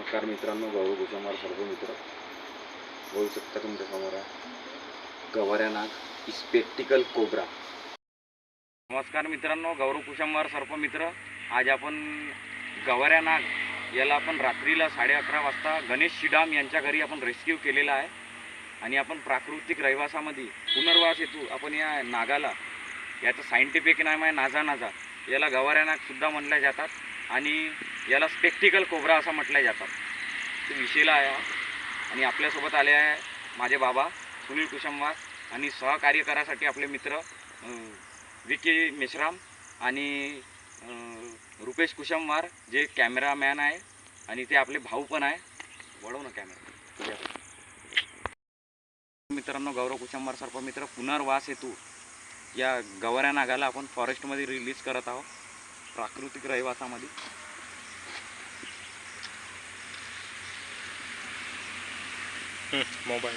नमस्कार मित्रांनो, गौरव कुशंवार सर्व मित्र बोलू शकता तुमच्या समोर आहे गवाऱ्या नाग स्पेक्टिकल कोब्रा। नमस्कार मित्रांनो, गौरव कुशंवार सर्व मित्र। आज आपण गवाऱ्या नाग याला आपण रात्रीला 11:30 वाजता गणेश शिडाम यांच्या घरी आपण रेस्क्यू केलेला आहे आणि आपण प्राकृतिक रहिवासामध्ये पुनर्वास हेतू आपण या नागाला, याचं सायंटिफिक नाव आहे नाजा नाजा, याला गवाऱ्या नाग सुद्धा म्हटल्या जातात आणि याला स्पेक्टिकल कोब्रा असं म्हटल्या जातात। तो विषयला आहे आणि आपल्यासोबत आले आहे माझे बाबा सुनील कुशंवार आणि सहकार्यकरासाठी आपले मित्र विकी मेश्राम आणि रुपेश कुशंवार जे कॅमेरामॅन आहे आणि ते आपले भाऊ पण आहे। वळव ना कॅमेरा। मित्रांनो, गौरव कुशंवार सर्प मित्र पुनर्वास हेतू या गवाऱ्या नागाला आपण फॉरेस्टमध्ये रिलीज करत आहोत प्राकृतिक रहिवासामध्ये। मोबाईल